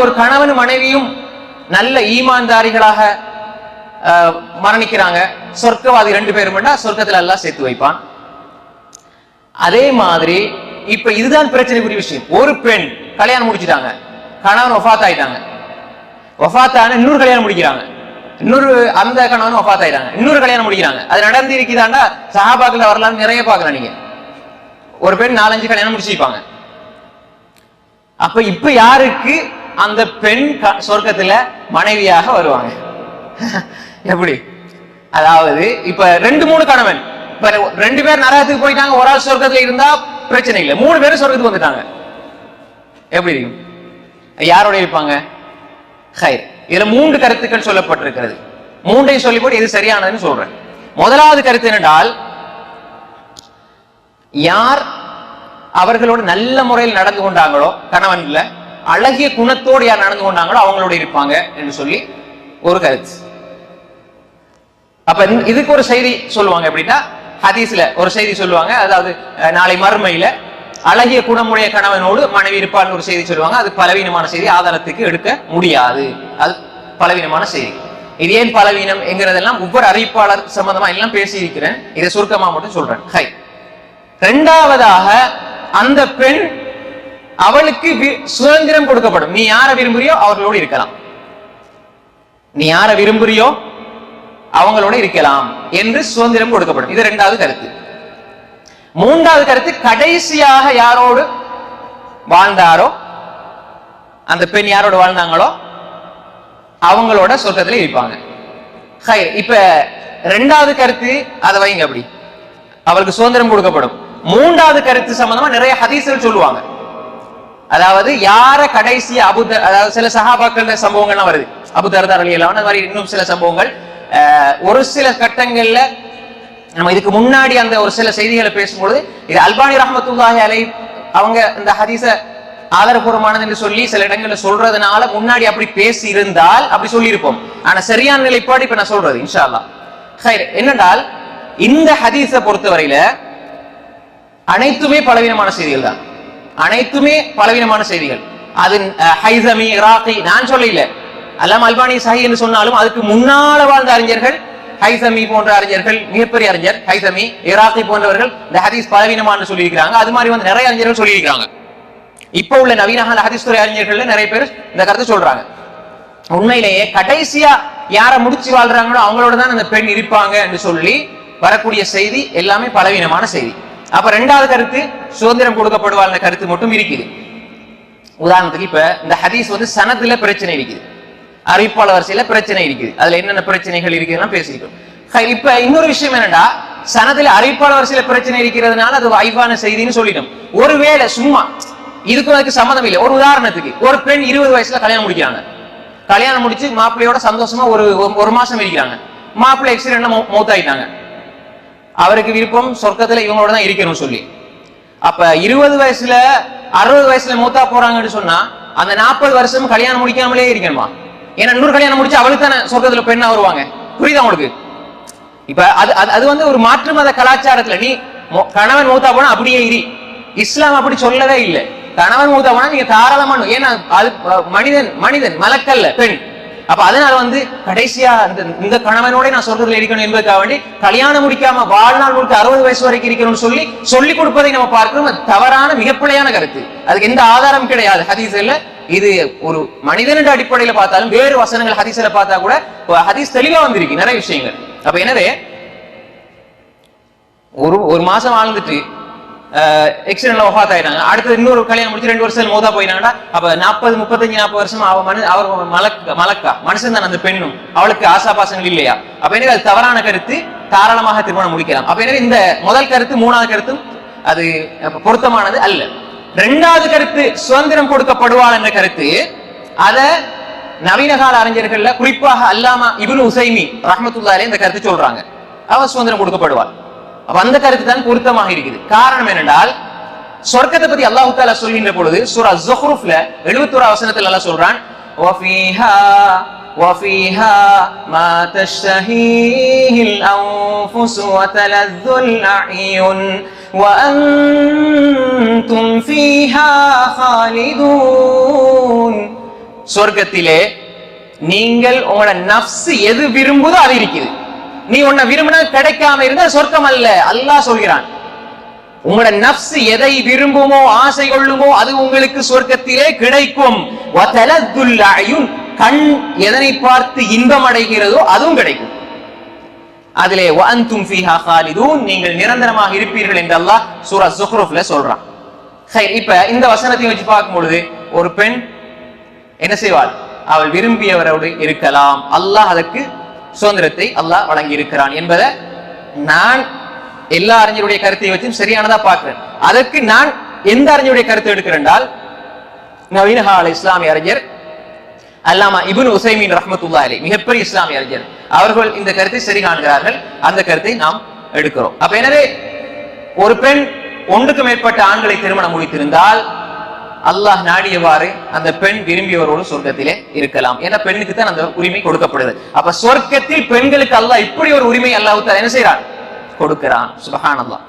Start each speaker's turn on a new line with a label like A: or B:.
A: ஒரு கணவன் மனைவியும் நல்ல ஈமான்தாரிகளாக மரணிக்கிறாங்க, சொர்க்கவாதி 2 பேரும் சொர்க்கத்துல எல்லாம் சேர்த்து வைப்பான். அதே மாதிரி இப்ப இதுதான் பிரச்சனைக்குரிய விஷயம். ஒரு பெண் கல்யாணம் முடிச்சுட்டாங்க, கணவன் வஃபாத் ஆயிட்டாங்க, வஃபாத்தான இன்னொரு கல்யாணம் முடிக்கிறாங்க, இன்னொரு அந்த கணவன் வஃபாத் ஆயிட்டாங்க, இன்னொரு கல்யாணம் முடிக்கிறாங்க. அது நடந்து இருக்குதாண்டா சஹாபாக்கள் வரலாறு நிறைய பார்க்கலாம். நீங்க ஒரு பெண் 4-5 கல்யாணம் முடிச்சிருப்பாங்க. அப்ப இப்ப யாருக்கு அந்த பெண் சொர்க்கத்துல மனைவியாக வருவாங்க? எப்படி? அதாவது இப்ப 2-3 கணவன், இப்ப 2 பேர் நரகத்துக்கு போயிட்டாங்க, ஒரு ஆள் சொர்க்கத்துல இருந்தா பிரச்சனை இல்லை, 3 பேரும் சொர்க்கத்துக்கு வந்துட்டாங்க. எப்படி இருக்கும்? யாரோட இருப்பாங்க? ஹைர். இதுல 3 கருத்துக்கள் சொல்லப்பட்டிருக்கிறது. 3ஐயும் சொல்லி போட்டு எது சரியானதுன்னு சொல்றேன். முதலாவது கருத்து என்னென்றால், யார் அவர்களோட நல்ல முறையில் நடந்து கொண்டாங்களோ, கணவன்ல அழகிய குணத்தோடு யார் நடந்து கொண்டாங்களோ அவங்களோட இருப்பாங்க என்று சொல்லி ஒரு கருத்து. அப்ப இதுக்கு ஒரு செய்தி சொல்லுவாங்க. எப்படின்னா, ஹதீஸ்ல ஒரு செய்தி சொல்லுவாங்க. அதாவது நாளை மறுமையில அழகிய குணமுடைய கணவனோடு மனைவி இருப்பான்னு ஒரு செய்தி சொல்லுவாங்க. அது பலவீனமான செய்தி, ஆதாரத்துக்கு எடுக்க முடியாது. அது பலவீனமான செய்தி. இது ஏன் பலவீனம் என்கிறதெல்லாம் ஒவ்வொரு அறிவிப்பாளர் சம்பந்தமா எல்லாம் பேசி இருக்கிறேன். இதை சுருக்கமா மட்டும் சொல்றேன். ஹை. 2வதாக, அந்த பெண் அவளுக்கு சுதந்திரம் கொடுக்கப்படும். நீ யாரை விரும்புறியோ அவர்களோடு இருக்கலாம், நீ யாரை விரும்புறியோ அவங்களோட இருக்கலாம் என்று சுதந்திரம் கொடுக்கப்படும். இது 2வது கருத்து. 3வது கருத்து, கடைசியாக யாரோடு வாழ்ந்தாரோ, அந்த பெண் யாரோடு வாழ்ந்தாங்களோ அவங்களோட சொர்க்கத்துல இருப்பாங்க. இப்ப 2வது கருத்து அதை வைங்க. அப்படி அவளுக்கு சுதந்திரம் கொடுக்கப்படும். 3வது கருத்து சம்பந்தமா நிறைய ஹதீஸ்கள் சொல்லுவாங்க. அதாவது யார கடைசியா அதாவது சில சஹாபாக்கள் சம்பவங்கள்லாம் வருது, அபூ தர்தா ரலியல்லாஹு அன்ஹு மாதிரி இன்னும் சில சம்பவங்கள். ஒரு சில கட்டங்கள்ல நம்ம இதுக்கு முன்னாடி அந்த ஒரு சில செய்திகளை பேசும்போது, இது அல்பானி ரஹ்மத்துல்லாஹி அலைஹி அவங்க இந்த ஹதீஸ ஆதாரபூர்வமானது என்று சொல்லி சில இடங்கள்ல சொல்றதுனால முன்னாடி அப்படி பேசி இருந்தால் அப்படி சொல்லி இருப்போம். ஆனா சரியான நிலைப்பாடு இப்ப நான் சொல்றது இன்ஷா அல்லாஹ். ஹைர். என்னென்றால், இந்த ஹதீஸை பொறுத்தவரையில அனைத்துமே பலவீனமான செய்திகள் தான், அனைத்துமே பலவீனமான செய்திகள். அது ஹைஸமி, இராக்கி நான் சொல்லல, அல்லாம அல்பானி சஹீஹ் என்று சொன்னாலும் அதுக்கு முன்னால வாழ்ந்த அறிஞர்கள், ஹைஸமி போன்ற அறிஞர்கள், மிகப்பெரிய அறிஞர் ஹைஸமி, இராக்கி போன்றவர்கள் இந்த ஹதீஸ் பலவீனமான சொல்லி இருக்கிறாங்க. அது மாதிரி வந்து நிறைய அறிஞர்கள் சொல்லி இருக்கிறாங்க. இப்ப உள்ள நவீன ஹதீஸ் துறை அறிஞர்கள் நிறைய பேர் இந்த கருத்தை சொல்றாங்க. உண்மையிலேயே கடைசியா யார முடிச்சு வாழ்றாங்களோ அவங்களோட தான் அந்த பெண் இருப்பாங்க என்று சொல்லி வரக்கூடிய செய்தி எல்லாமே பலவீனமான செய்தி. அப்ப 2வது கருத்து, சுதந்திரம் கொடுக்கப்படுவார் கருத்து மட்டும் இருக்குது. உதாரணத்துக்கு இப்ப இந்த ஹதீஸ் வந்து சனதுல பிரச்சனை இருக்குது, அறிவிப்பாளர் வரிசையில பிரச்சனை இருக்குது, அதுல என்னென்ன பிரச்சனைகள் இருக்குதுன்னு பேசிக்கிட்டோம். இப்ப இன்னொரு விஷயம் என்னன்னா, சனதுல அறிவிப்பாளர் வரிசையில பிரச்சனை இருக்கிறதுனால அது வைவான செய்தின்னு சொல்லிட்டோம். ஒருவேளை சும்மா இதுக்கும் அதுக்கு சம்மதம் இல்லை. ஒரு உதாரணத்துக்கு, ஒரு பெண் 20 வயசுல கல்யாணம் முடிக்கிறாங்க, கல்யாணம் முடிச்சு மாப்பிள்ளையோட சந்தோஷமா ஒரு மாசம் இருக்கிறாங்க, மாப்பிள்ளை ஆக்சிடென்ட்ல மௌத்தாயிட்டாங்க. அவருக்கு விருப்பம் சொர்க்கத்துல இவங்களோட தான் இருக்கணும்னு சொல்லி. அப்ப 20 வயசுல 60 வயசுல மௌத்தா போறாங்கன்னு சொன்னா அந்த 40 வருஷம் கல்யாணம் முடிக்காமலே இருக்கணுமா? ஏன்னா இன்னொரு கல்யாணம் முடிச்சு அவளுக்கு தானே சொர்க்கத்துல பெண்ணா வருவாங்க. புரியுதா உங்களுக்கு? இப்ப அது வந்து ஒரு மாற்று மத கலாச்சாரத்துல நீ கணவன் மௌத்தா போனா அப்படியே இரு. இஸ்லாம் அப்படி சொல்லவே இல்லை. கணவன் மௌத்தா போனா நீங்க தாராளமா, ஏன்னா அது மனிதன் மலக்கல்ல, பெண். அப்ப அதனால வந்து கடைசியா இந்த கணவனோட நான் சொர்க்கத்துல இருக்கணும் என்பதற்காக வேண்டி கல்யாணம் முடிக்காம வாழ்நாள் முழுக்க 60 வயசு வரைக்கும் இருக்கணும்னு சொல்லி கொடுப்பதை நம்ம பார்க்கிறோம். அது தவறான மிகப்பிழையான கருத்து. அதுக்கு எந்த ஆதாரம் கிடையாது ஹதீஸ்ல. இது ஒரு மனிதனின் அடிப்படையில பார்த்தாலும் வேறு வசனங்கள் ஹதீஸ்ல பார்த்தா கூட ஹதீஸ் தெளிவா வந்திருக்கு நிறைய விஷயங்கள். அப்ப எனவே ஒரு மாசம் வாழ்ந்துட்டு எக்ஸிடென்ட்ல வஃபாத் ஆயிட்டாங்க, அடுத்து இன்னொரு கல்யாணம் முடிச்சு 2 வருஷம் மௌத்தா போயிட்டாங்கன்னா அப்ப 35-40 வருஷம் அவர் மலக்கா மனுஷன் தான் அந்த பெண்ணும், அவளுக்கு ஆசாபாசங்கள் இல்லையா? அப்ப எனவே அது தவறான கருத்து, தாராளமாக திருமணம் முடிக்கலாம். அப்ப எனவே இந்த முதல் கருத்து 3வது கருத்தும் அது பொருத்தமானது அல்ல. 2வது கருத்து, சுதந்திரம் கொடுக்கப்படுவாள் என்ற கருத்து, அத நவீன கால அறிஞர்கள்ல குறிப்பாக அல்லாமா இப்னு உசைமி ரஹ்மத்துல்லாஹி அலைஹி இந்த கருத்து சொல்றாங்க, அவ சுதந்திரம் கொடுக்கப்படுவாள். அப்ப அந்த கருத்து தான் பொருத்தமாக இருக்குது. காரணம் என்னென்றால், சொர்க்கத்தை பத்தி அல்லாஹ் தஆலா சொல்கின்ற பொழுது சூரா ஸுஹ்ருஃப்ல 71 வசனத்துல அல்லாஹ் சொல்றான், وفيها ما تشتهيه الأنفس وتلذ الأعين وأنتم فيها خالدون. சொர்க்கத்திலே நீங்கள் உங்களோட நஃப்ஸ் எது விரும்புதோ அது இருக்குது. நீ உன்னை விரும்பினா கிடைக்காம இருந்தா சொர்க்கம் அல்ல. அல்லாஹ் சொல்கிறான், உங்களோட நஃப்ஸ் எதை விரும்புமோ ஆசை கொள்ளுமோ அது உங்களுக்கு சொர்க்கத்திலே கிடைக்கும். கண் எதனை பார்த்து இன்பம் அடைகிறதோ அதுவும் கிடைக்கும். அதிலே வஅன்தும் ஃபீஹா காலிதூன், நீங்கள் நிரந்தரமாக இருப்பீர்கள் என்று அல்லாஹ் சூரா ஸுஹ்ருஃப்ல சொல்றான். இப்ப இந்த வசனத்தை வச்சு பார்க்கும் பொழுது ஒரு பெண் என்ன செய்வாள்? அவள் விரும்பியவரோடு இருக்கலாம். அல்லாஹ் அதற்கு சுதந்திரத்தை அல்லாஹ் வழங்கி இருக்கிறான் என்பதை நான் எல்லா அறிஞருடைய கருத்தை வச்சும் சரியானதா பார்க்கிறேன். அதற்கு நான் எந்த அறிஞருடைய கருத்தை எடுக்கிறேன் என்றால், நவீன கால இஸ்லாமிய அறிஞர் அல்லாமா இப்னு உஸைமீன் ரஹ்மத்துல்லாஹி அலைஹி, மிகப்பெரிய இஸ்லாமிய அறிஞர், அவர்கள் இந்த கருத்தை சரி காண்கிறார்கள். அந்த கருத்தை நாம் எடுக்கிறோம். அப்ப எனவே ஒரு பெண் ஒன்றுக்கு மேற்பட்ட ஆண்களை திருமணம் முடித்திருந்தால் அல்லாஹ் நாடியவாறு அந்த பெண் விரும்பியவரோடு சொர்க்கத்திலே இருக்கலாம். ஏன்னா பெண்ணுக்கு தான் அந்த உரிமை கொடுக்கப்படுது. அப்ப சொர்க்கத்தில் பெண்களுக்கு அல்லாஹ் இப்படி ஒரு உரிமை அல்லாஹ் என்ன செய்யறான்? கொடுக்கிறான். சுப்ஹானல்லாஹ்.